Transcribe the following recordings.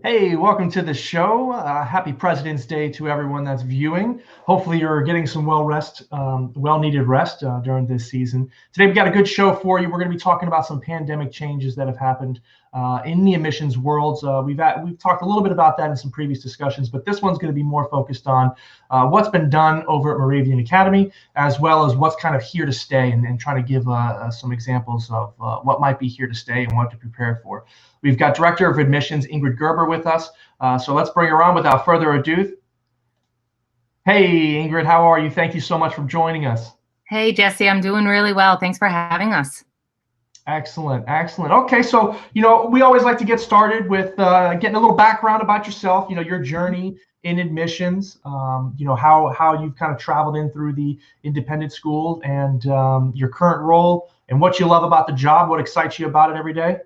Hey, welcome to the show. Happy President's Day to everyone that's viewing. Hopefully, you're getting some well-needed rest during this season. Today, we've got a good show for you. We're going to be talking about some pandemic changes that have happened in the admissions world. We've talked a little bit about that in some previous discussions, but this one's going to be more focused on what's been done over at Moravian Academy, as well as what's kind of here to stay, and trying to give some examples of what might be here to stay and what to prepare for. We've got Director of Admissions, Ingrid Gerber, with us. So let's bring her on without further ado. Hey, Ingrid, how are you? Thank you so much for joining us. Hey, Jesse, I'm doing really well. Thanks for having us. Excellent, excellent. Okay, so, we always like to get started with getting a little background about yourself, your journey in admissions, how you've kind of traveled in through the independent school and your current role and what you love about the job, what excites you about it every day.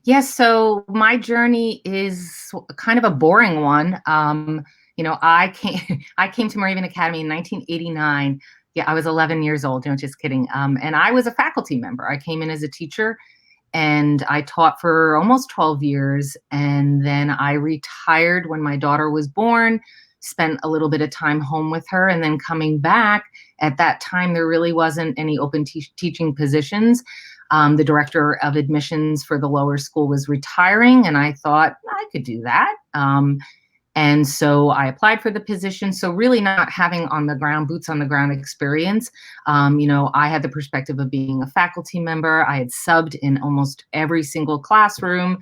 Yes, so my journey is kind of a boring one. I came I came to Moravian Academy in 1989. Yeah, I was 11 years old. Just kidding. And I was a faculty member. I came in as a teacher, and I taught for almost 12 years. And then I retired when my daughter was born. Spent a little bit of time home with her, and then coming back. At that time, there really wasn't any open teaching positions. The director of admissions for the lower school was retiring, and I thought I could do that. And so I applied for the position. So really not having boots on the ground experience. I had the perspective of being a faculty member. I had subbed in almost every single classroom.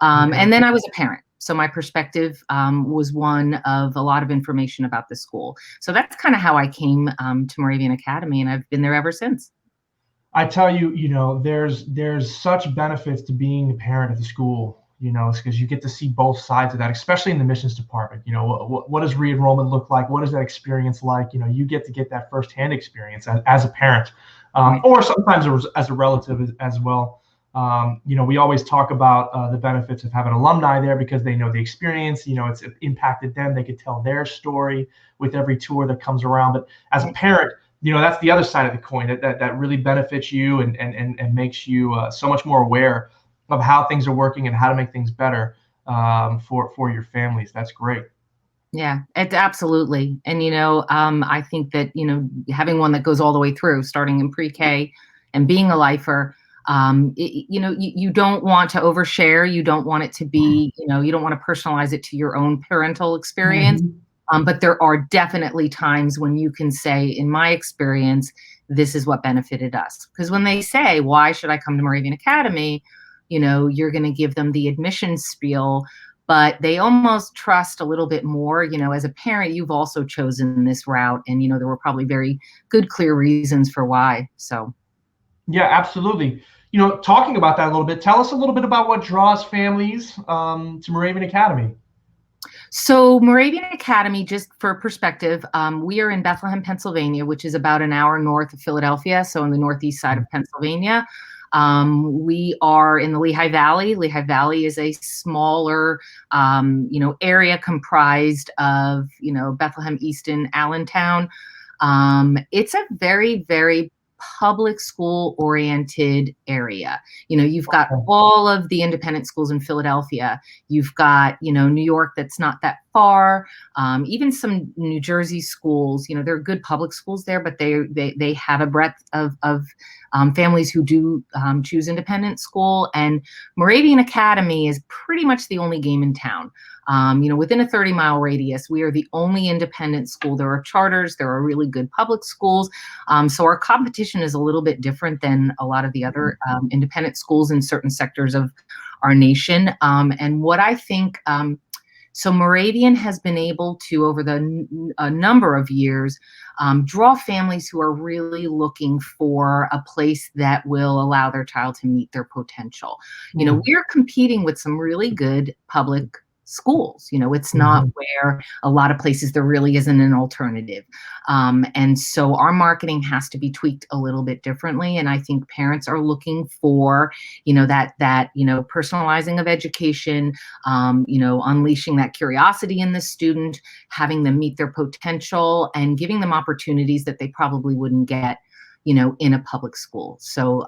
And then I was a parent. So my perspective was one of a lot of information about the school. So that's kind of how I came to Moravian Academy, and I've been there ever since. I tell you, there's such benefits to being a parent at the school, because you get to see both sides of that, especially in the missions department. What does re-enrollment look like? What is that experience like? You get to get that firsthand experience as a parent, or sometimes as a relative as well. We always talk about the benefits of having alumni there because they know the experience. It's impacted them. They could tell their story with every tour that comes around. But as a parent, that's the other side of the coin that really benefits you and makes you so much more aware of how things are working and how to make things better for your families. That's great. Yeah, it's absolutely. And, I think that, having one that goes all the way through, starting in pre-K and being a lifer, you don't want to overshare. You don't want it to be, you don't want to personalize it to your own parental experience. But there are definitely times when you can say, in my experience, this is what benefited us. Because when they say, why should I come to Moravian Academy? You're going to give them the admission spiel, but they almost trust a little bit more. As a parent, you've also chosen this route, and, there were probably very good, clear reasons for why. So. Yeah, absolutely. Talking about that a little bit, tell us a little bit about what draws families to Moravian Academy. So Moravian Academy, just for perspective, we are in Bethlehem, Pennsylvania, which is about an hour north of Philadelphia, so on the northeast side of Pennsylvania. We are in the Lehigh Valley. Lehigh Valley is a smaller, area comprised of, Bethlehem, Easton, Allentown. It's a very, very public school oriented area. You've got all of the independent schools in Philadelphia. You've got, New York that's not that far. Even some New Jersey schools, there are good public schools there, but they have a breadth of families who do choose independent school. And Moravian Academy is pretty much the only game in town. Within a 30-mile radius, we are the only independent school. There are charters, there are really good public schools. So our competition is a little bit different than a lot of the other independent schools in certain sectors of our nation. And what I think, so Moravian has been able to, over a number of years, draw families who are really looking for a place that will allow their child to meet their potential. We're competing with some really good public schools. It's not where a lot of places there really isn't an alternative. And so our marketing has to be tweaked a little bit differently. And I think parents are looking for, that personalizing of education, unleashing that curiosity in the student, having them meet their potential, and giving them opportunities that they probably wouldn't get in a public school. So,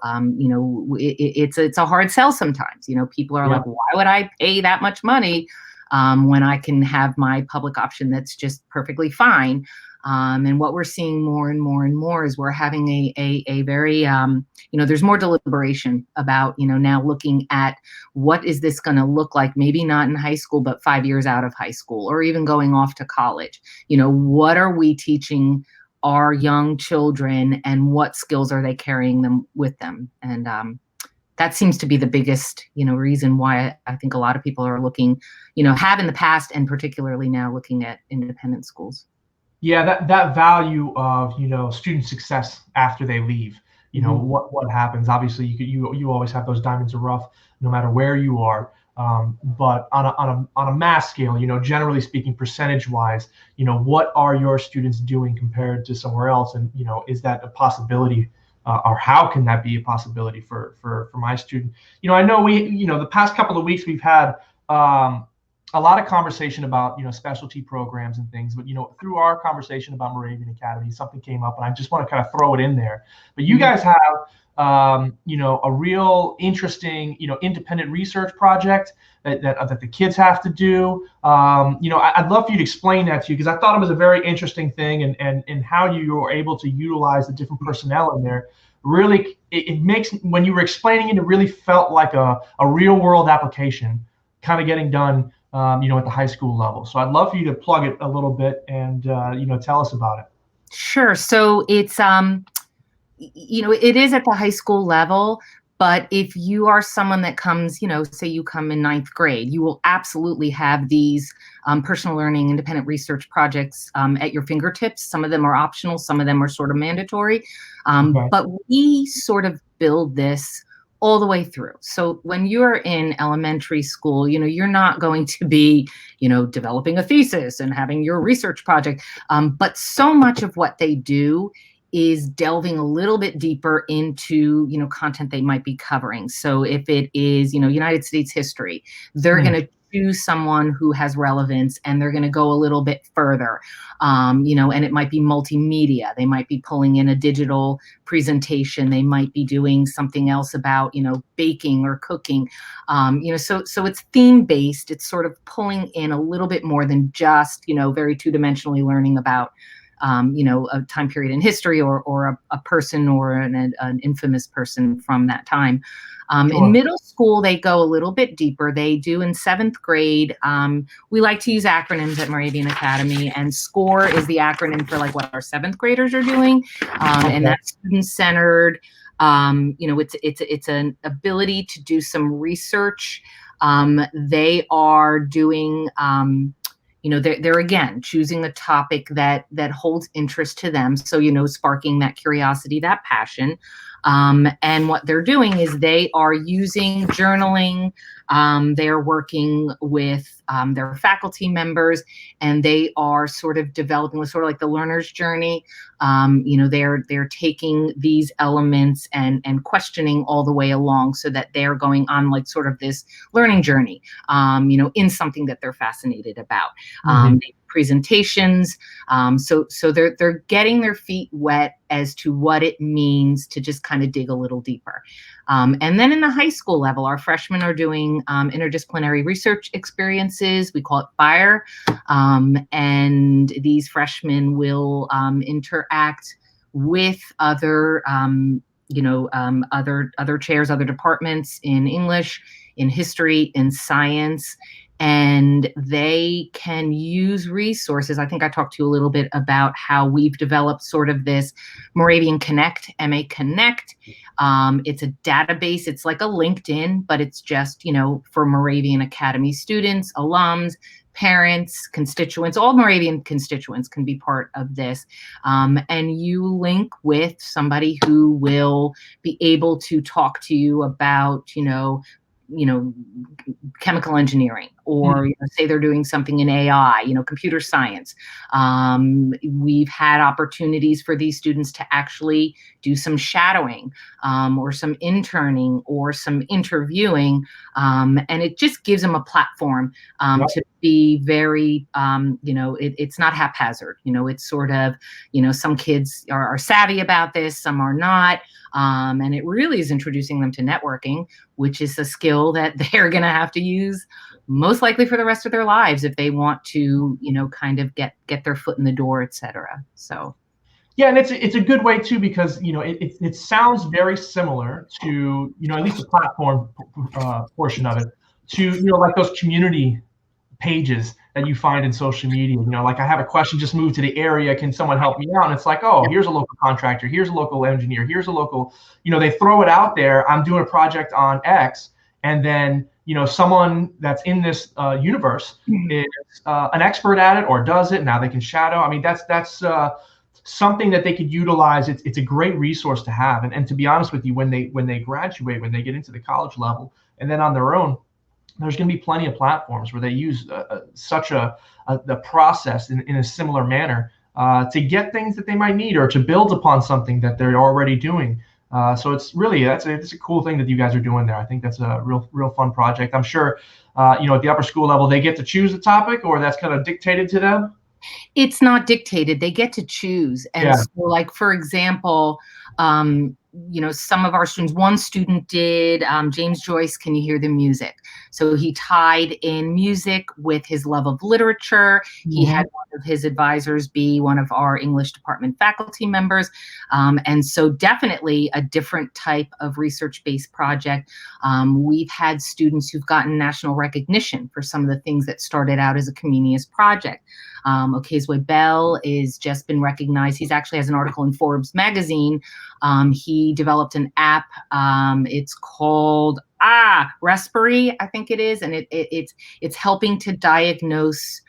it's a hard sell sometimes. People are Yeah. like, why would I pay that much money when I can have my public option that's just perfectly fine? And what we're seeing more and more and more is we're having a very, there's more deliberation about, now looking at what is this going to look like, maybe not in high school, but 5 years out of high school, or even going off to college. What are we teaching our young children, and what skills are they carrying them with them? And that seems to be the biggest, reason why I think a lot of people are looking, have in the past, and particularly now looking at independent schools. Yeah, that value of, student success after they leave. What happens. Obviously, you always have those diamonds are rough, no matter where you are. But on a mass scale, generally speaking, percentage wise, what are your students doing compared to somewhere else, and is that a possibility, or how can that be a possibility for my student? I know the past couple of weeks we've had a lot of conversation about specialty programs and things, but through our conversation about Moravian Academy, something came up, and I just want to kind of throw it in there. But you guys have a real interesting independent research project that the kids have to do. I'd love for you to explain that to you, because I thought it was a very interesting thing, and how you were able to utilize the different personnel in there. Really, it makes, when you were explaining it, it really felt like a real world application kind of getting done at the high school level. So I'd love for you to plug it a little bit and tell us about it. Sure. So it's it is at the high school level, but if you are someone that comes, say you come in 9th grade, you will absolutely have these personal learning, independent research projects at your fingertips. Some of them are optional, some of them are sort of mandatory, Okay. but we sort of build this all the way through. So when you're in elementary school, you're not going to be, developing a thesis and having your research project. But so much of what they do is delving a little bit deeper into, content they might be covering. So if it is, United States history, they're going to choose someone who has relevance, and they're going to go a little bit further. And it might be multimedia. They might be pulling in a digital presentation. They might be doing something else about, baking or cooking. So it's theme based. It's sort of pulling in a little bit more than just, very two-dimensionally learning about a time period in history, or a person, or an infamous person from that time. Sure. In middle school, they go a little bit deeper. They do in 7th grade. We like to use acronyms at Moravian Academy, and SCORE is the acronym for like what our 7th graders are doing, and that's student-centered. It's an ability to do some research. They are doing they're again choosing a topic that holds interest to them. So, sparking that curiosity, that passion. And what they're doing is they are using journaling. They are working with their faculty members, and they are sort of developing sort of like the learner's journey. They're taking these elements and questioning all the way along, so that they're going on like sort of this learning journey, in something that they're fascinated about. Presentations. So they're getting their feet wet as to what it means to just kind of dig a little deeper. And then in the high school level, our freshmen are doing interdisciplinary research experiences. We call it FIRE. And these freshmen will interact with other other chairs, other departments in English, in history, in science, and they can use resources. I think I talked to you a little bit about how we've developed sort of this Moravian Connect, MA Connect. It's a database. It's like a LinkedIn, but it's just, for Moravian Academy students, alums, parents, constituents. All Moravian constituents can be part of this. And you link with somebody who will be able to talk to you about, chemical engineering, or say they're doing something in AI, computer science. We've had opportunities for these students to actually do some shadowing, or some interning, or some interviewing, and it just gives them a platform to be very, it's not haphazard. It's sort of, some kids are savvy about this, some are not. And it really is introducing them to networking, which is a skill that they're going to have to use most likely for the rest of their lives if they want to, kind of get their foot in the door, et cetera. So. Yeah, and it's a good way too, because it sounds very similar to at least the platform portion of it, to like those community pages that you find in social media. Like, I have a question, just moved to the area, can someone help me out? And it's like, oh, here's a local contractor, here's a local engineer, here's a local, they throw it out there. I'm doing a project on X, and then someone that's in this universe is an expert at it or does it. Now they can shadow. I mean, that's something that they could utilize. It's a great resource to have. And to be honest with you, when they graduate, when they get into the college level, and then on their own, there's going to be plenty of platforms where they use the process in a similar manner to get things that they might need, or to build upon something that they're already doing. So it's really, it's a cool thing that you guys are doing there. I think that's a real fun project. I'm sure, at the upper school level, they get to choose the topic, or that's kind of dictated to them. It's not dictated. They get to choose. And so, like, for example, some of our students, one student did James Joyce, Can You Hear the Music? So he tied in music with his love of literature. He had one of his advisors be one of our English department faculty members. And so definitely a different type of research-based project. We've had students who've gotten national recognition for some of the things that started out as a Comenius project. Okezwe Bell is just been recognized. He's actually has an article in Forbes magazine. He developed an app. It's called Respiri, I think it is, and it's helping to diagnose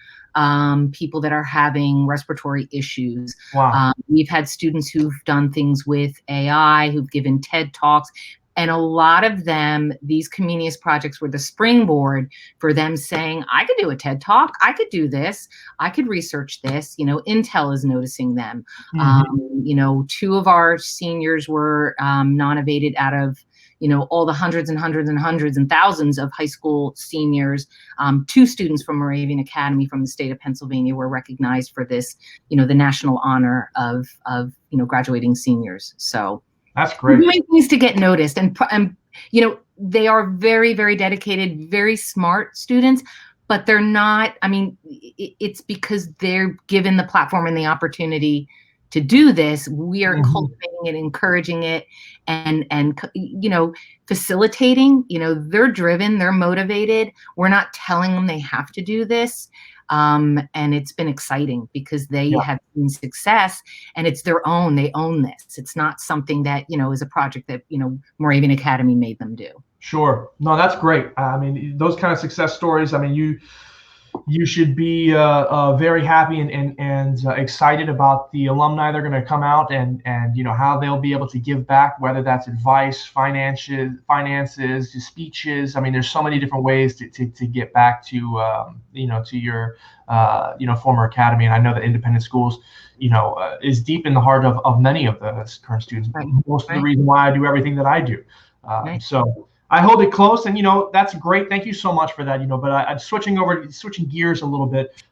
people that are having respiratory issues. Wow. We've had students who've done things with AI, who've given TED Talks. And a lot of them, these Comenius projects were the springboard for them saying, I could do a TED Talk, I could do this, I could research this. Intel is noticing them. Two of our seniors were nominated out of all the hundreds and hundreds and hundreds and thousands of high school seniors. Two students from Moravian Academy from the state of Pennsylvania were recognized for this, the national honor of graduating seniors. So that's great. Doing things to get noticed, and they are very, very dedicated, very smart students, but they're not. I mean, it's because they're given the platform and the opportunity to do this. We are cultivating it, encouraging it, and facilitating. They're driven, they're motivated. We're not telling them they have to do this. And it's been exciting because they have seen success, and it's their own. They own this. It's not something that, is a project that, Moravian Academy made them do. Sure. No, that's great. I mean, those kind of success stories, I mean, you should be very happy and excited about the alumni. They're going to come out and how they'll be able to give back, whether that's advice, finances, speeches. I mean, there's so many different ways to get back to to your former academy. And I know that independent schools is deep in the heart of many of the current students. Right. Most of the reason why I do everything that I do. So I hold it close, and that's great. Thank you so much for that. But I'm switching gears a little bit.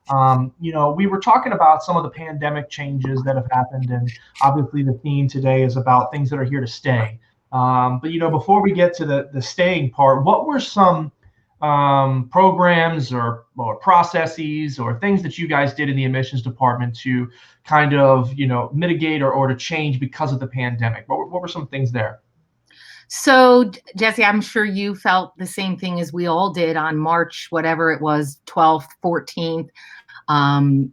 We were talking about some of the pandemic changes that have happened, and obviously the theme today is about things that are here to stay. But before we get to the staying part, what were some programs or processes or things that you guys did in the admissions department to kind of mitigate or to change because of the pandemic? What were some things there? So, Jesse, I'm sure you felt the same thing as we all did on March, whatever it was, 12th, 14th.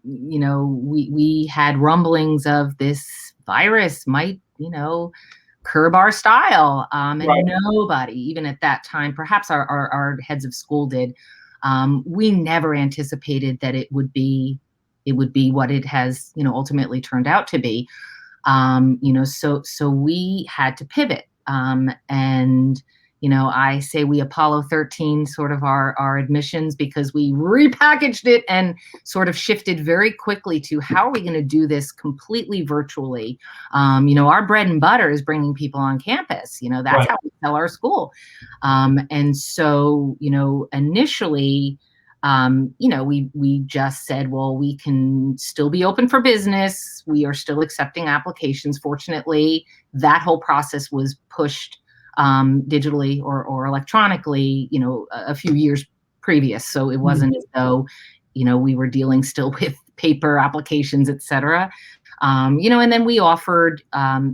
We had rumblings of this virus might, curb our style. And nobody, even at that time, perhaps our heads of school did, we never anticipated that it would be what it has, ultimately turned out to be. So we had to pivot. And I say we Apollo 13 sort of our admissions, because we repackaged it and sort of shifted very quickly to how are we going to do this completely virtually. Our bread and butter is bringing people on campus. That's how we sell our school. And so, initially, we just said, well, we can still be open for business. We are still accepting applications. Fortunately, that whole process was pushed digitally or electronically, a few years previous. So it wasn't as though, we were dealing still with paper applications, et cetera. And then we offered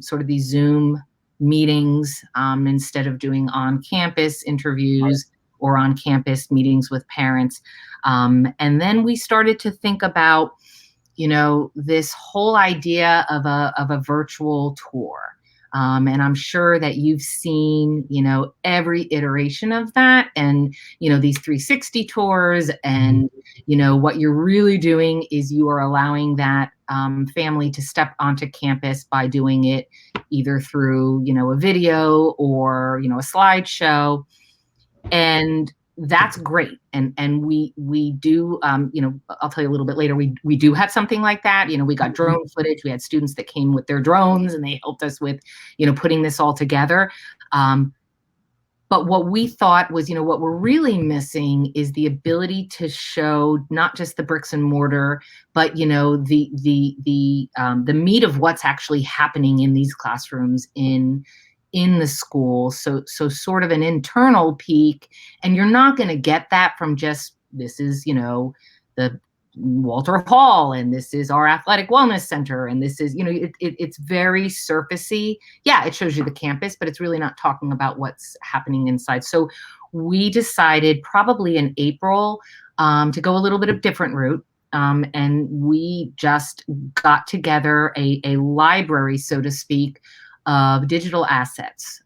sort of these Zoom meetings instead of doing on-campus interviews or on-campus meetings with parents. And then we started to think about, this whole idea of a virtual tour. And I'm sure that you've seen, every iteration of that and, these 360 tours. And, what you're really doing is you are allowing that family to step onto campus by doing it either through, a video or, a slideshow. And that's great. And we do, I'll tell you a little bit later, we do have something like that. We got drone footage. We had students that came with their drones and they helped us with, putting this all together. But what we thought was, what we're really missing is the ability to show not just the bricks and mortar, but, the meat of what's actually happening in these classrooms in the school. So sort of an internal peek, and you're not going to get that from just, this is, the Walter Hall, and this is our athletic wellness center. And this is, it's very surfacey. Yeah, it shows you the campus, but it's really not talking about what's happening inside. So we decided probably in April to go a little bit of different route. And we just got together a library, so to speak, of digital assets.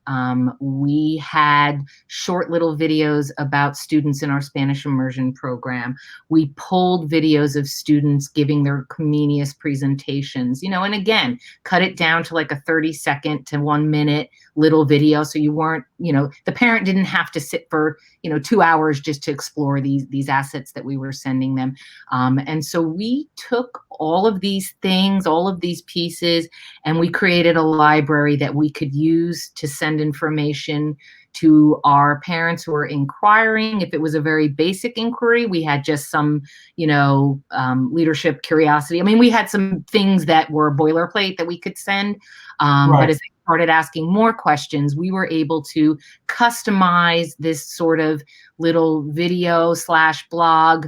We had short little videos about students in our Spanish immersion program. We pulled videos of students giving their Comenius presentations, and again, cut it down to like a 30-second to 1 minute little video. So you weren't, the parent didn't have to sit for, 2 hours just to explore these assets that we were sending them. And so we took all of these things, all of these pieces, and we created a library that we could use to send information to our parents who are inquiring. If it was a very basic inquiry, we had just some, leadership curiosity. I mean, we had some things that were boilerplate that we could send. But as they started asking more questions, we were able to customize this sort of little video / blog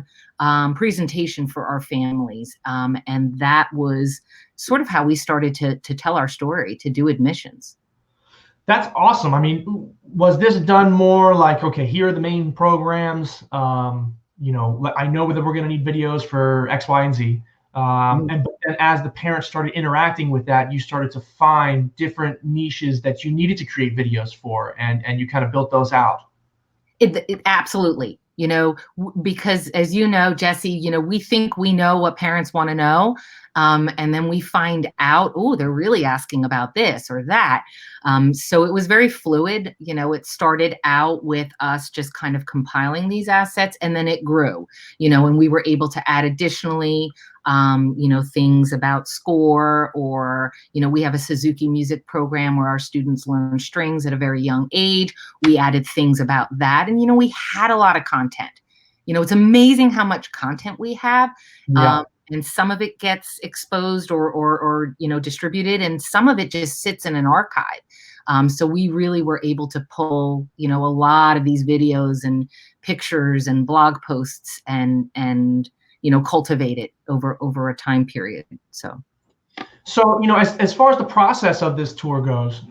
presentation for our families. And that was sort of how we started to tell our story, to do admissions. That's awesome. I mean, was this done more like, okay, here are the main programs. I know that we're going to need videos for X, Y, and Z. And as the parents started interacting with that, you started to find different niches that you needed to create videos for, and you kind of built those out. It absolutely. Because as you know, Jesse, we think we know what parents want to know. And then we find out, oh, they're really asking about this or that. So it was very fluid. It started out with us just kind of compiling these assets, and then it grew, and we were able to add additionally, things about score, or, we have a Suzuki music program where our students learn strings at a very young age. We added things about that. And, we had a lot of content. It's amazing how much content we have. Yeah. And some of it gets exposed or distributed, and some of it just sits in an archive. So we really were able to pull, a lot of these videos and pictures and blog posts and cultivate it over a time period. So as far as the process of this tour goes,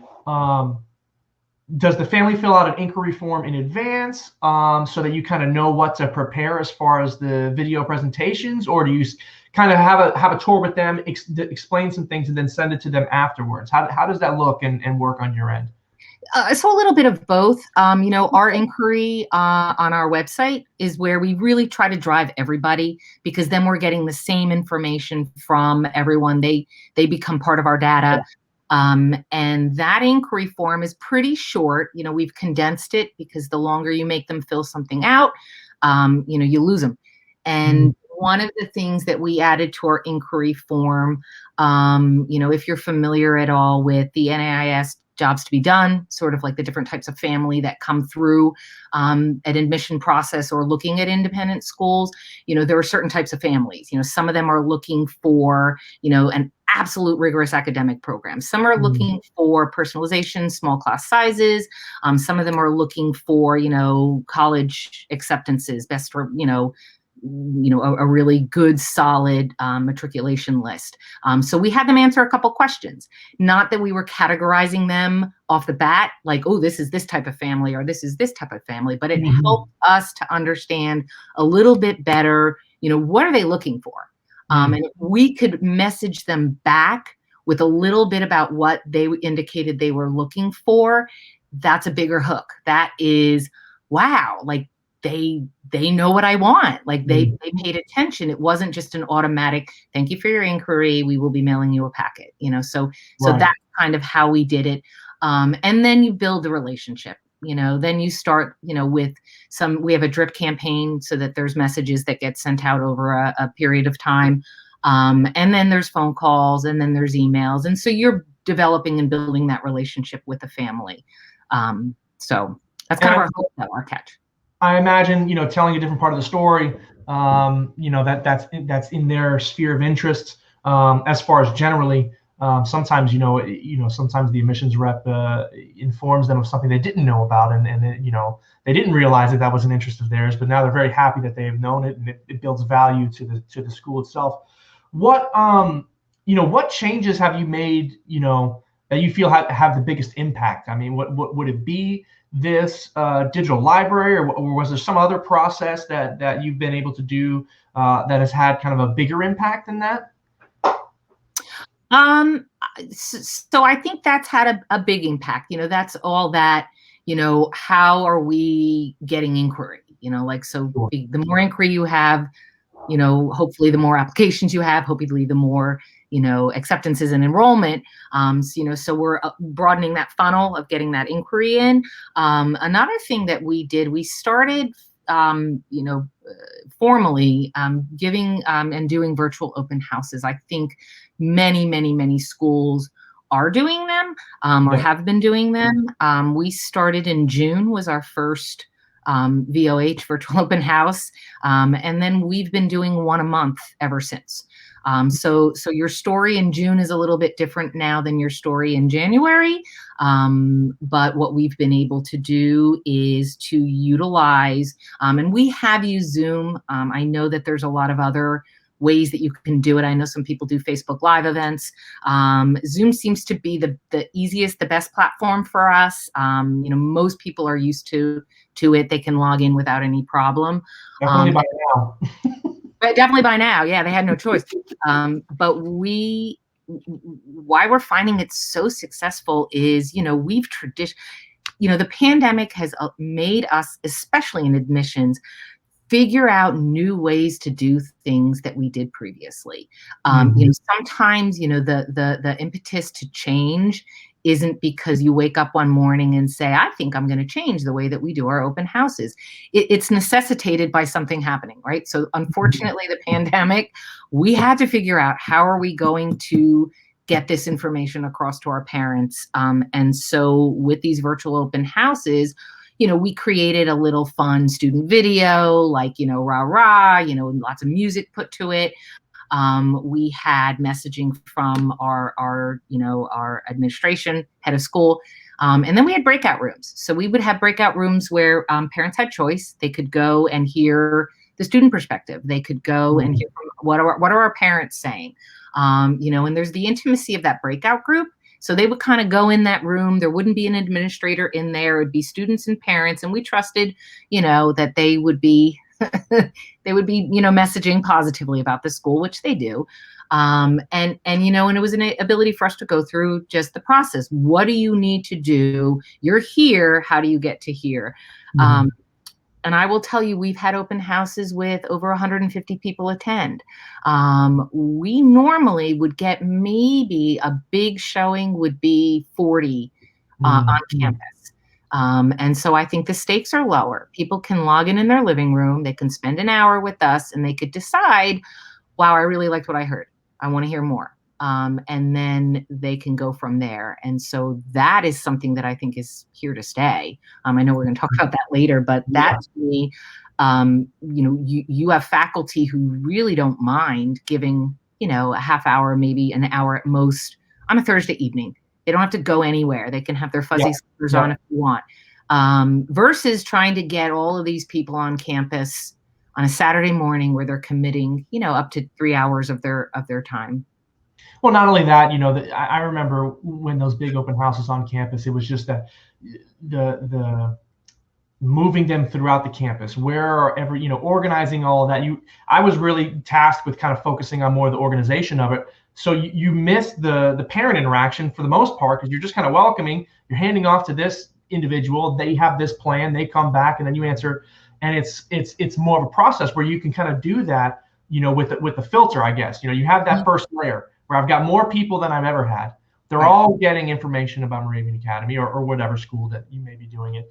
does the family fill out an inquiry form in advance so that you kind of know what to prepare as far as the video presentations, or do you kind of have a tour with them, explain some things, and then send it to them afterwards? How does that look and work on your end? So a little bit of both. Our inquiry on our website is where we really try to drive everybody, because then we're getting the same information from everyone. They become part of our data. And that inquiry form is pretty short. We've condensed it because the longer you make them fill something out, you lose them. And one of the things that we added to our inquiry form, if you're familiar at all with the NAIS jobs to be done, sort of like the different types of family that come through an admission process or looking at independent schools. There are certain types of families. Some of them are looking for, an absolute rigorous academic program. Some are looking for personalization, small class sizes. Some of them are looking for, college acceptances, best for, a really good, solid matriculation list. So we had them answer a couple questions. Not that we were categorizing them off the bat, like, oh, this is this type of family or this is this type of family, but it helped us to understand a little bit better, what are they looking for? And if we could message them back with a little bit about what they indicated they were looking for, that's a bigger hook. That is, wow, like they know what I want. Like they paid attention. It wasn't just an automatic, thank you for your inquiry, we will be mailing you a packet, so Right. that's kind of how we did it. And then you build the relationship. Then you start, with we have a drip campaign so that there's messages that get sent out over a period of time. And then there's phone calls and then there's emails. And so you're developing and building that relationship with the family. So that's kind of our hope, our catch. I imagine, telling a different part of the story, that's in their sphere of interest. As far as generally, sometimes, sometimes the admissions rep informs them of something they didn't know about, and they didn't realize that was an interest of theirs, but now they're very happy that they have known it, and it builds value to the school itself. What what changes have you made, that you feel have the biggest impact? I mean, what would it be? This digital library, or was there some other process that you've been able to do that has had kind of a bigger impact than that? So I think that's had a big impact. That's all that, how are we getting inquiry? So the more inquiry you have, hopefully the more applications you have, hopefully the more, acceptances and enrollment. So we're broadening that funnel of getting that inquiry in. Another thing that we did, we started, formally giving and doing virtual open houses. I think many schools are doing them or have been doing them. We started in June, was our first VOH, virtual open house. And then we've been doing one a month ever since. So your story in June is a little bit different now than your story in January. But what we've been able to do is to utilize, and we have used Zoom. I know that there's a lot of other ways that you can do it. I know some people do Facebook Live events. Zoom seems to be the easiest, the best platform for us. Most people are used to it. They can log in without any problem. Definitely by now. But definitely by now. Yeah, they had no choice. But why we're finding it so successful is, we've the pandemic has made us, especially in admissions, figure out new ways to do things that we did previously. Sometimes, the impetus to change isn't because you wake up one morning and say, I think I'm going to change the way that we do our open houses. It's necessitated by something happening, right? So unfortunately, the pandemic, we had to figure out how are we going to get this information across to our parents. And so with these virtual open houses, we created a little fun student video, like, rah, rah, lots of music put to it. We had messaging from our administration, head of school. And then we had breakout rooms. So we would have breakout rooms where parents had choice. They could go and hear the student perspective. They could go and hear from what are our parents saying? And there's the intimacy of that breakout group. So they would kind of go in that room. There wouldn't be an administrator in there. It would be students and parents. And we trusted, that they would be messaging positively about the school, which they do. And it was an ability for us to go through just the process. What do you need to do? You're here. How do you get to here? And I will tell you, we've had open houses with over 150 people attend. We normally would get maybe a big showing would be 40 on campus. And so I think the stakes are lower. People can log in their living room. They can spend an hour with us and they could decide, wow, I really liked what I heard. I want to hear more. and then they can go from there. And so that is something that I think is here to stay. I know we're going to talk about that later, but that Yeah. to me, you have faculty who really don't mind giving, a half hour, maybe an hour at most on a Thursday evening. They don't have to go anywhere. They can have their fuzzy slippers on if you want, versus trying to get all of these people on campus on a Saturday morning where they're committing, up to 3 hours of their time. Well, not only that, I remember when those big open houses on campus, it was just that the moving them throughout the campus, wherever, organizing all of that. I was really tasked with kind of focusing on more of the organization of it. So you miss the parent interaction for the most part, because you're just kind of welcoming, you're handing off to this individual, they have this plan, they come back, and then you answer. And it's more of a process where you can kind of do that, with the filter, I guess. You have that first layer where I've got more people than I've ever had. They're all getting information about Moravian Academy or whatever school that you may be doing it.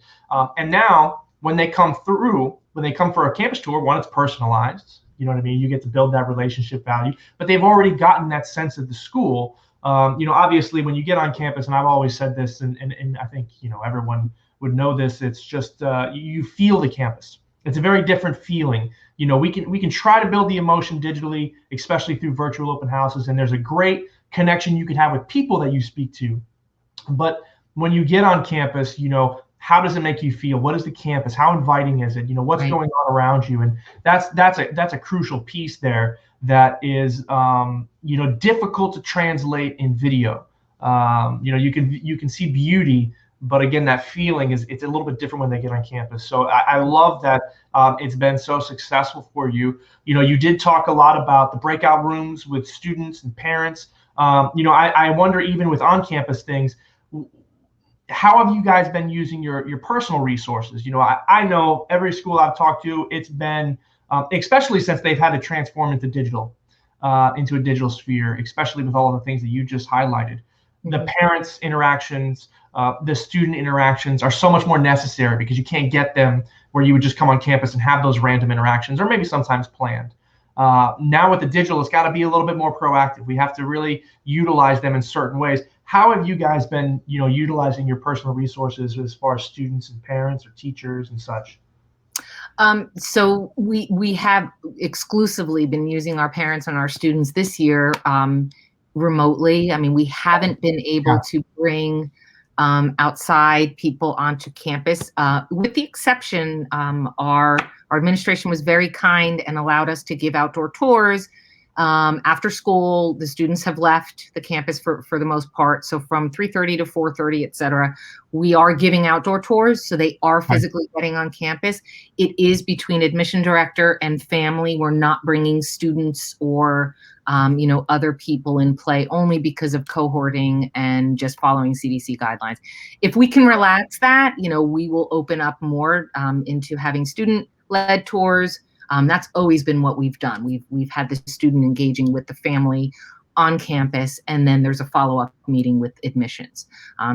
And now when they come for a campus tour, one, it's personalized. You know what I mean? You get to build that relationship value, but they've already gotten that sense of the school. Obviously when you get on campus, and I've always said this, and I think, everyone would know this, it's just, you feel the campus. It's a very different feeling. We can try to build the emotion digitally, especially through virtual open houses. And there's a great connection you can have with people that you speak to. But when you get on campus, how does it make you feel? What is the campus? How inviting is it? What's going on around you? And that's a crucial piece there that is, difficult to translate in video. You can see beauty, but again, that feeling it's a little bit different when they get on campus. So I love that it's been so successful for you. You did talk a lot about the breakout rooms with students and parents. I wonder, even with on-campus things, how have you guys been using your personal resources? I know every school I've talked to, it's been, especially since they've had to transform into a digital sphere, especially with all of the things that you just highlighted. The parents' interactions, the student interactions are so much more necessary, because you can't get them where you would just come on campus and have those random interactions, or maybe sometimes planned. Now with the digital, it's got to be a little bit more proactive. We have to really utilize them in certain ways. How have you guys been, utilizing your personal resources as far as students and parents or teachers and such? So we have exclusively been using our parents and our students this year remotely. I mean, we haven't been able to bring outside people onto campus, with the exception, our administration was very kind and allowed us to give outdoor tours. After school, the students have left the campus for the most part. So from 3:30 to 4:30, et cetera, we are giving outdoor tours. So they are physically getting on campus. It is between admission director and family. We're not bringing students or, other people in play, only because of cohorting and just following CDC guidelines. If we can relax that, we will open up more into having student-led tours. That's always been what we've done. We've had the student engaging with the family on campus, and then there's a follow-up meeting with admissions.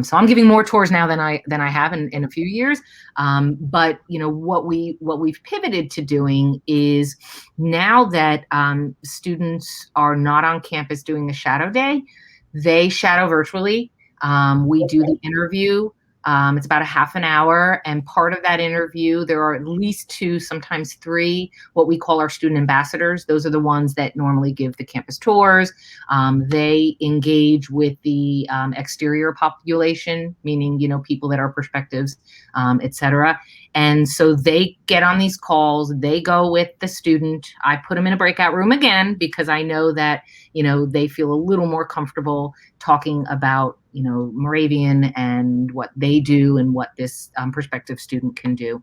So I'm giving more tours now than I have in a few years. But what we've pivoted to doing is, now that students are not on campus doing the shadow day, they shadow virtually. We do the interview. It's about a half an hour, and part of that interview, there are at least 2, sometimes 3, what we call our student ambassadors. Those are the ones that normally give the campus tours. They engage with the exterior population, meaning, people that are perspectives, et cetera. And so they get on these calls, they go with the student. I put them in a breakout room again, because I know that, they feel a little more comfortable talking about, Moravian and what they do and what this prospective student can do.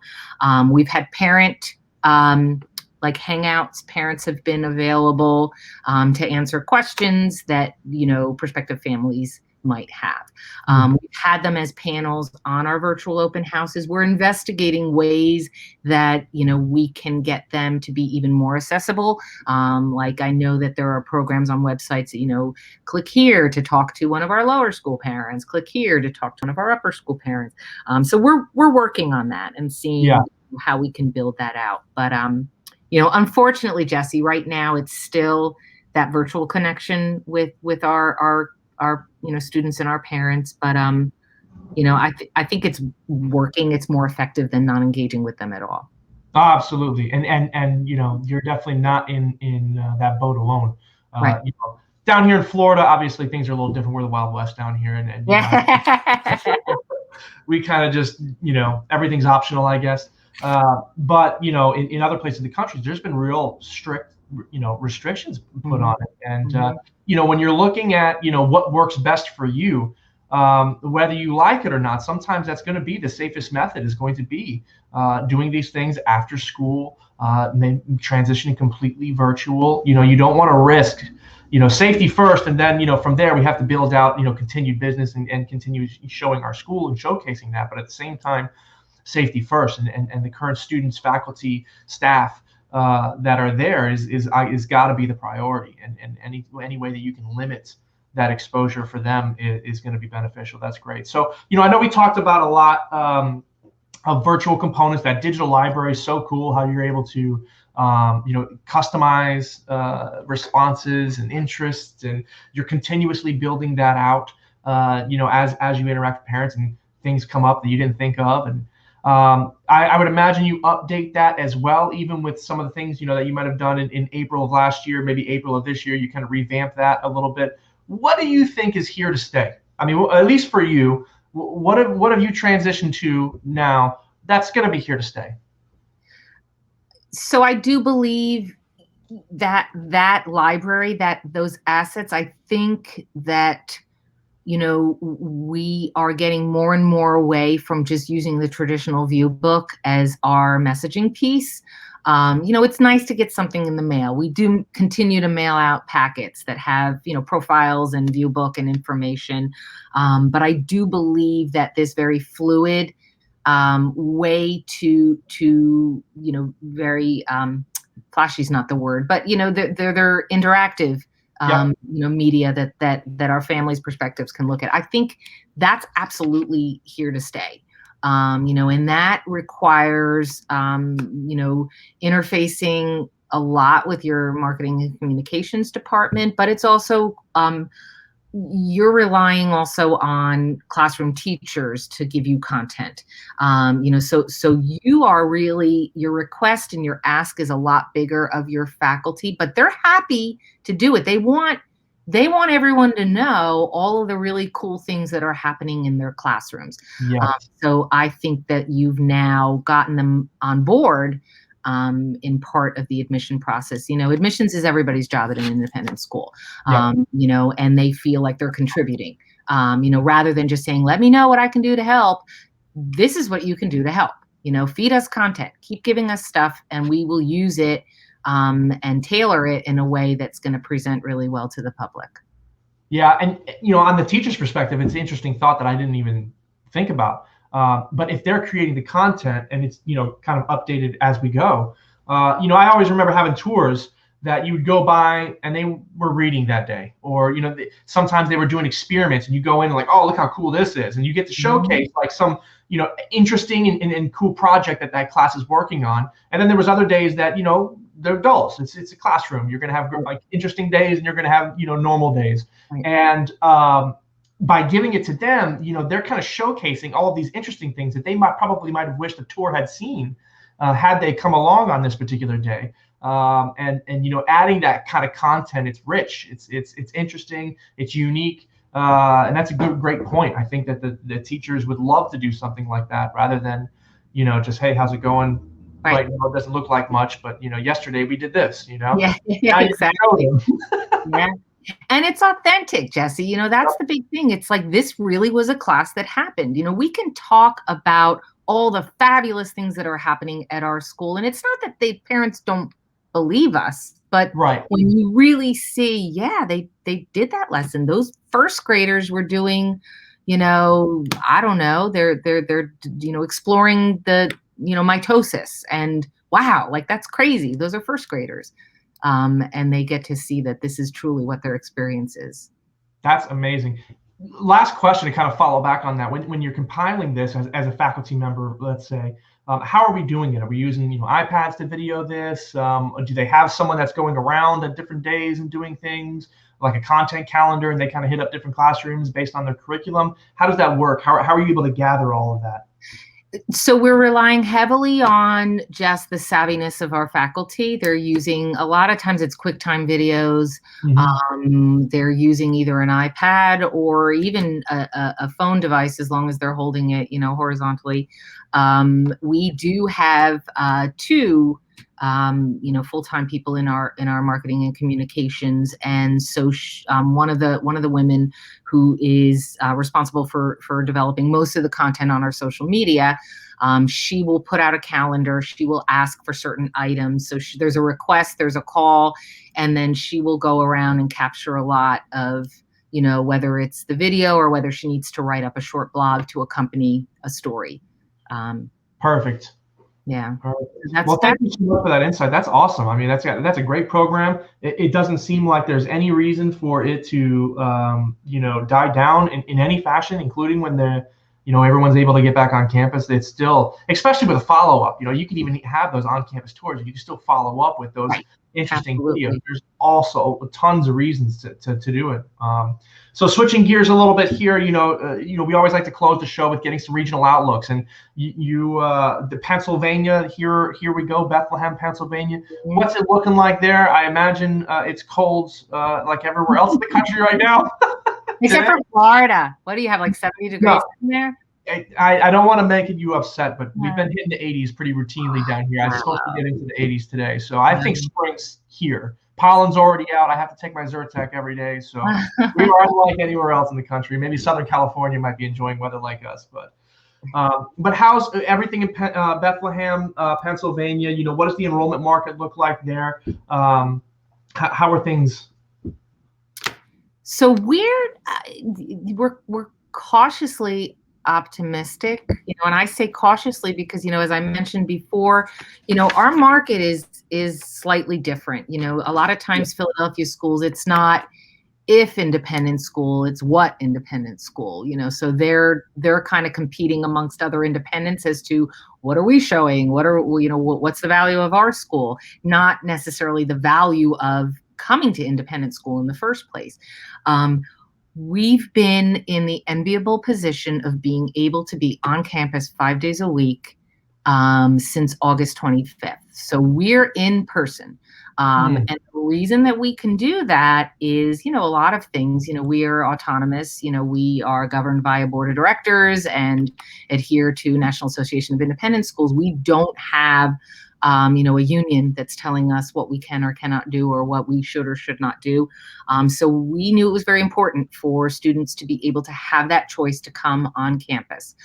We've had parent hangouts. Parents have been available to answer questions that, prospective families might have. We've had them as panels on our virtual open houses. We're investigating ways that, we can get them to be even more accessible. I know that there are programs on websites that, click here to talk to one of our lower school parents, click here to talk to one of our upper school parents. So we're working on that and seeing how we can build that out. But, unfortunately, Jesse, right now it's still that virtual connection with our students and our parents. But I think it's working. It's more effective than not engaging with them at all. Absolutely, and you're definitely not in that boat alone. Right. Down here in Florida, obviously things are a little different. We're the Wild West down here, and we kind of just everything's optional, I guess. But in other places in the country, there's been real strict restrictions put on it, and when you're looking at what works best for you, whether you like it or not, sometimes that's going to be the safest method is going to be doing these things after school, transitioning completely virtual. You don't want to risk, safety first, and then from there we have to build out continued business and continue showing our school and showcasing that. But at the same time, safety first, and the current students, faculty, staff that are there is got to be the priority, and any way that you can limit that exposure for them is going to be beneficial. That's great. So, I know we talked about a lot of virtual components. That digital library is so cool, how you're able to, customize responses and interests, and you're continuously building that out, as you interact with parents and things come up that you didn't think of. And I would imagine you update that as well, even with some of the things, that you might have done in April of last year, maybe April of this year, you kind of revamp that a little bit. What do you think is here to stay? I mean, at least for you, what have you transitioned to now that's going to be here to stay? So I do believe that library, that those assets, I think that, we are getting more and more away from just using the traditional view book as our messaging piece. It's nice to get something in the mail. We do continue to mail out packets that have, profiles and view book and information. But I do believe that this very fluid way to very flashy is not the word, but they're interactive media that our families' perspectives can look at. I think that's absolutely here to stay. And that requires, interfacing a lot with your marketing and communications department, but it's also, you're relying also on classroom teachers to give you content. So you are really, your request and your ask is a lot bigger of your faculty, but they're happy to do it. They want everyone to know all of the really cool things that are happening in their classrooms. Yes. So I think that you've now gotten them on board in part of the admission process. Admissions is everybody's job at an independent school, and they feel like they're contributing, rather than just saying, let me know what I can do to help. This is what you can do to help. Feed us content, keep giving us stuff, and we will use it and tailor it in a way that's going to present really well to the public. Yeah. And, on the teacher's perspective, it's an interesting thought that I didn't even think about. But if they're creating the content and it's, kind of updated as we go, I always remember having tours that you would go by and they were reading that day, or, sometimes they were doing experiments and you go in and like, oh, look how cool this is. And you get to showcase like some, interesting and cool project that class is working on. And then there was other days that, they're dulls. It's a classroom. You're going to have like interesting days and you're going to have, normal days. Right. And, by giving it to them, they're kind of showcasing all of these interesting things that they might have wished the tour had seen had they come along on this particular day. And adding that kind of content, it's rich, it's interesting, it's unique, and that's a great point. I think that the teachers would love to do something like that rather than, just, hey, how's it going? Right now it doesn't look like much, but yesterday we did this. Yeah, exactly. Yeah. And it's authentic, Jesse. That's the big thing. It's like, this really was a class that happened. We can talk about all the fabulous things that are happening at our school. And it's not that the parents don't believe us, but when you really see, they did that lesson. Those first graders were doing, I don't know, they're exploring the, mitosis, and wow, like that's crazy. Those are first graders. And they get to see that this is truly what their experience is. That's amazing. Last question to kind of follow back on that. When you're compiling this as a faculty member, let's say, How are we doing it? Are we using iPads to video this? Or do they have someone that's going around at different days and doing things like a content calendar, and they kind of hit up different classrooms based on their curriculum? How does that work? How are you able to gather all of that? So we're relying heavily on just the savviness of our faculty. They're using, a lot of times it's QuickTime videos. They're using either an iPad or even a phone device, as long as they're holding it, horizontally. We do have two full-time people in our marketing and communications, and so one of the women who is responsible for developing most of the content on our social media, she will put out a calendar. She will ask for certain items. So there's a request, there's a call, and then she will go around and capture a lot of, whether it's the video or whether she needs to write up a short blog to accompany a story. Perfect. Yeah. Well, thank you so much for that insight. That's awesome. I mean, that's a great program. It doesn't seem like there's any reason for it to, die down in any fashion, including when everyone's able to get back on campus. It's still, especially with a follow-up, you can even have those on-campus tours. You can still follow up with those interesting videos. There's also tons of reasons to do it. So switching gears a little bit here, we always like to close the show with getting some regional outlooks. And the Pennsylvania, here we go, Bethlehem, Pennsylvania. What's it looking like there? I imagine it's cold like everywhere else in the country right now. Except for Florida. What do you have, like 70 degrees in there? I don't want to make you upset, but we've been hitting the 80s pretty routinely down here. I'm supposed to get into the 80s today. So I think spring's here. Pollen's already out. I have to take my Zyrtec every day. So we are unlike anywhere else in the country. Maybe Southern California might be enjoying weather like us. But how's everything in Bethlehem, Pennsylvania? What does the enrollment market look like there? How are things? So we're cautiously optimistic, and I say cautiously because, as I mentioned before, our market is slightly different. A lot of times Philadelphia schools, it's not if independent school, it's what independent school, so they're kind of competing amongst other independents as to what are we showing, what's the value of our school, not necessarily the value of coming to independent school in the first place. We've been in the enviable position of being able to be on campus 5 days a week since August 25th. So we're in person. And the reason that we can do that is, a lot of things. We are autonomous. We are governed by a board of directors and adhere to National Association of Independent Schools. We don't have a union that's telling us what we can or cannot do or what we should or should not do. So we knew it was very important for students to be able to have that choice to come on campus.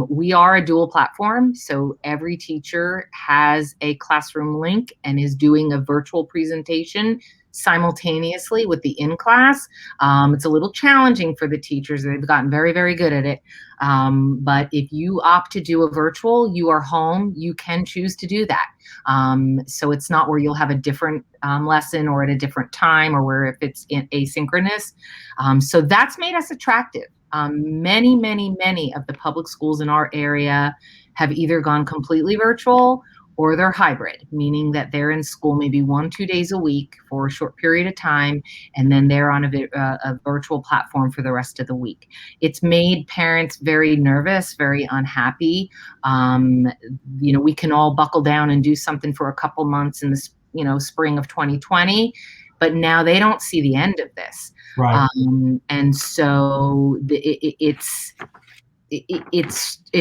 We are a dual platform, so every teacher has a classroom link and is doing a virtual presentation simultaneously with the in-class. It's a little challenging for the teachers. They've gotten very, very good at it. But if you opt to do a virtual, you are home, you can choose to do that. So it's not where you'll have a different lesson or at a different time or where if it's asynchronous. So that's made us attractive. Many, many, many of the public schools in our area have either gone completely virtual or they're hybrid, meaning that they're in school maybe 1-2 days a week for a short period of time, and then they're on a virtual platform for the rest of the week. It's made parents very nervous, very unhappy. We can all buckle down and do something for a couple months in the spring of 2020, but now they don't see the end of this. Right. And so it's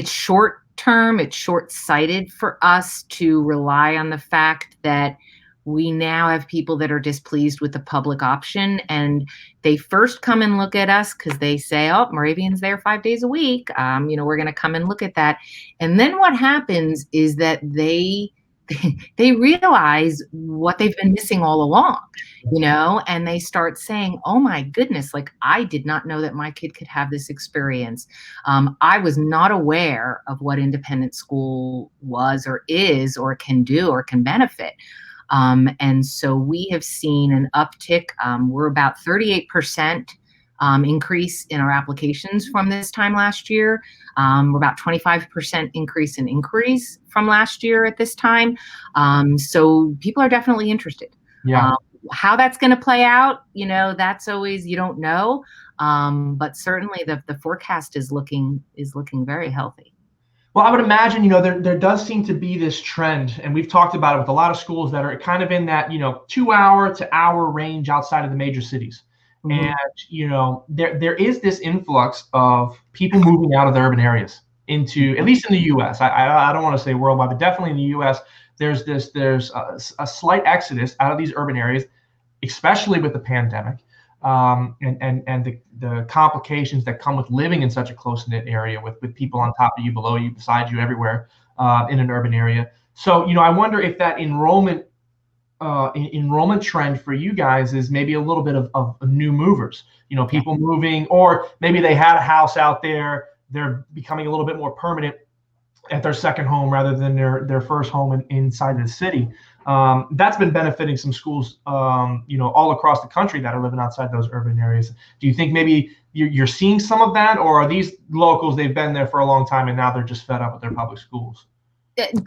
short term, it's short-sighted for us to rely on the fact that we now have people that are displeased with the public option, and they first come and look at us because they say, oh, Moravian's there 5 days a week. We're going to come and look at that. And then what happens is that they realize what they've been missing all along, and they start saying, oh my goodness, like I did not know that my kid could have this experience. I was not aware of what independent school was or is or can do or can benefit. And so we have seen an uptick. We're about 38% increase in our applications from this time last year. We're about 25% increase in inquiries from last year at this time. So people are definitely interested. Yeah. How that's going to play out, that's always, you don't know. But certainly the forecast is looking very healthy. Well, I would imagine, there does seem to be this trend, and we've talked about it with a lot of schools that are kind of in that, 2-hour to hour range outside of the major cities. Mm-hmm. And, there is this influx of people moving out of the urban areas into, at least in the U.S. I don't want to say worldwide, but definitely in the U.S. There's a slight exodus out of these urban areas, especially with the pandemic. And the complications that come with living in such a close-knit area with people on top of you, below you, beside you, everywhere in an urban area. So, I wonder if that enrollment trend for you guys is maybe a little bit of new movers, people moving, or maybe they had a house out there, they're becoming a little bit more permanent at their second home rather than their first home inside the city. That's been benefiting some schools, all across the country that are living outside those urban areas. Do you think maybe you're seeing some of that, or are these locals, they've been there for a long time and now they're just fed up with their public schools?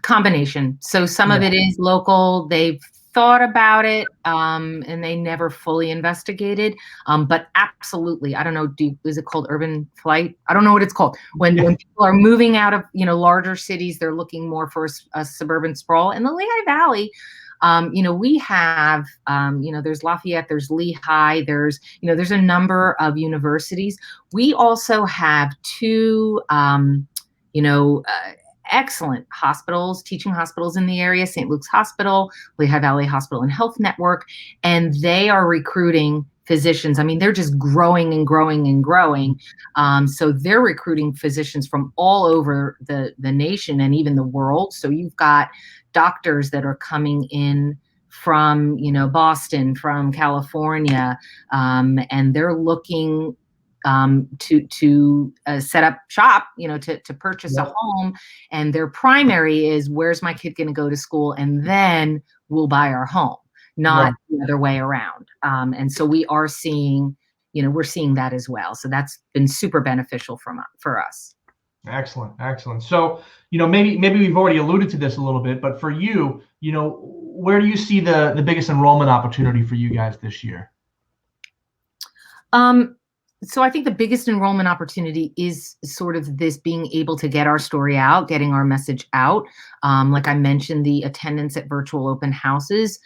Combination. So some of it is local. They've thought about it, and they never fully investigated. But absolutely, I don't know. Is it called urban flight? I don't know what it's called. When people are moving out of larger cities, they're looking more for a suburban sprawl. In the Lehigh Valley, we have there's Lafayette, there's Lehigh, there's a number of universities. We also have two excellent hospitals, teaching hospitals in the area, St. Luke's Hospital, Lehigh Valley Hospital and Health Network, and they are recruiting physicians. I mean, they're just growing and growing and growing. So they're recruiting physicians from all over the nation and even the world. So you've got doctors that are coming in from, Boston, from California, and they're looking to set up shop, to purchase a home, and their primary is, where's my kid going to go to school, and then we'll buy our home, not the other way around. And so we are seeing, we're seeing that as well. So that's been super beneficial for us. Excellent. So, maybe we've already alluded to this a little bit, but for you, where do you see the biggest enrollment opportunity for you guys this year? So I think the biggest enrollment opportunity is sort of this being able to get our story out, getting our message out. Like I mentioned, the attendance at virtual open houses.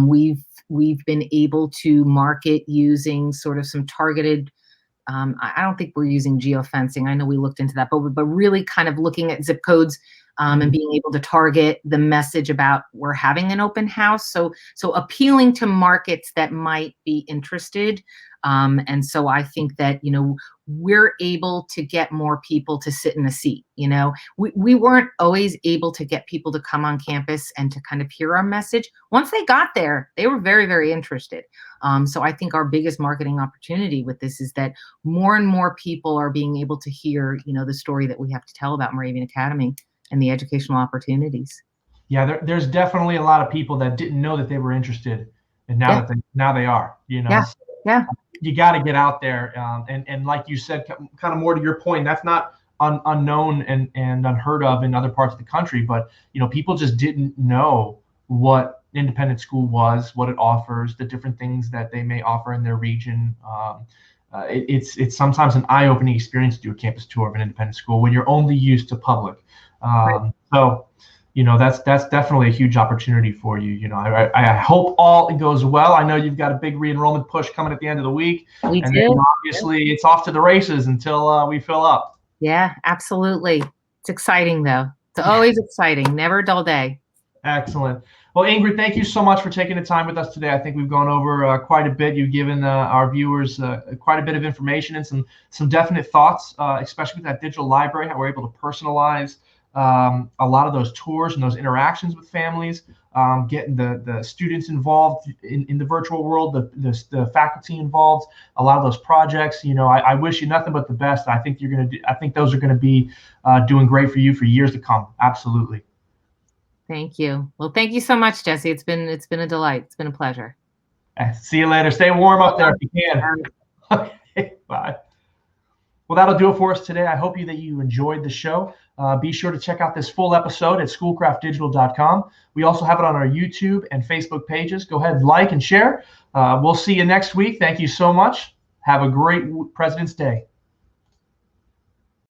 We've been able to market using sort of some targeted. I don't think we're using geofencing. I know we looked into that, but really kind of looking at zip codes and being able to target the message about we're having an open house. So appealing to markets that might be interested. And so I think that, we're able to get more people to sit in a seat. We weren't always able to get people to come on campus and to kind of hear our message. Once they got there, they were very, very interested. So I think our biggest marketing opportunity with this is that more and more people are being able to hear, the story that we have to tell about Moravian Academy and the educational opportunities. Yeah, there's definitely a lot of people that didn't know that they were interested, and now they are. Yeah. You got to get out there, and like you said, kind of more to your point, that's not unknown and unheard of in other parts of the country, but people just didn't know what independent school was, what it offers, the different things that they may offer in their region. It's sometimes an eye-opening experience to do a campus tour of an independent school when you're only used to public. So that's definitely a huge opportunity for you. I hope all goes well. I know you've got a big re-enrollment push coming at the end of the week. We and do. Then obviously it's off to the races until we fill up. Yeah, absolutely. It's exciting though. It's always exciting. Never a dull day. Excellent. Well, Ingrid, thank you so much for taking the time with us today. I think we've gone over quite a bit. You've given our viewers quite a bit of information and some definite thoughts, especially with that digital library, how we're able to personalize a lot of those tours and those interactions with families, getting the students involved in the virtual world, the faculty involved, a lot of those projects. I wish you nothing but the best. I think I think those are going to be doing great for you for years to come. Absolutely. Thank you. Well, thank you so much, Jesse. It's been a delight. It's been a pleasure. See you later. Stay warm up there if you can. Bye. Well, that'll do it for us today. I hope that you enjoyed the show. Be sure to check out this full episode at schoolcraftdigital.com. We also have it on our YouTube and Facebook pages. Go ahead, like and share. We'll see you next week. Thank you so much. Have a great President's Day.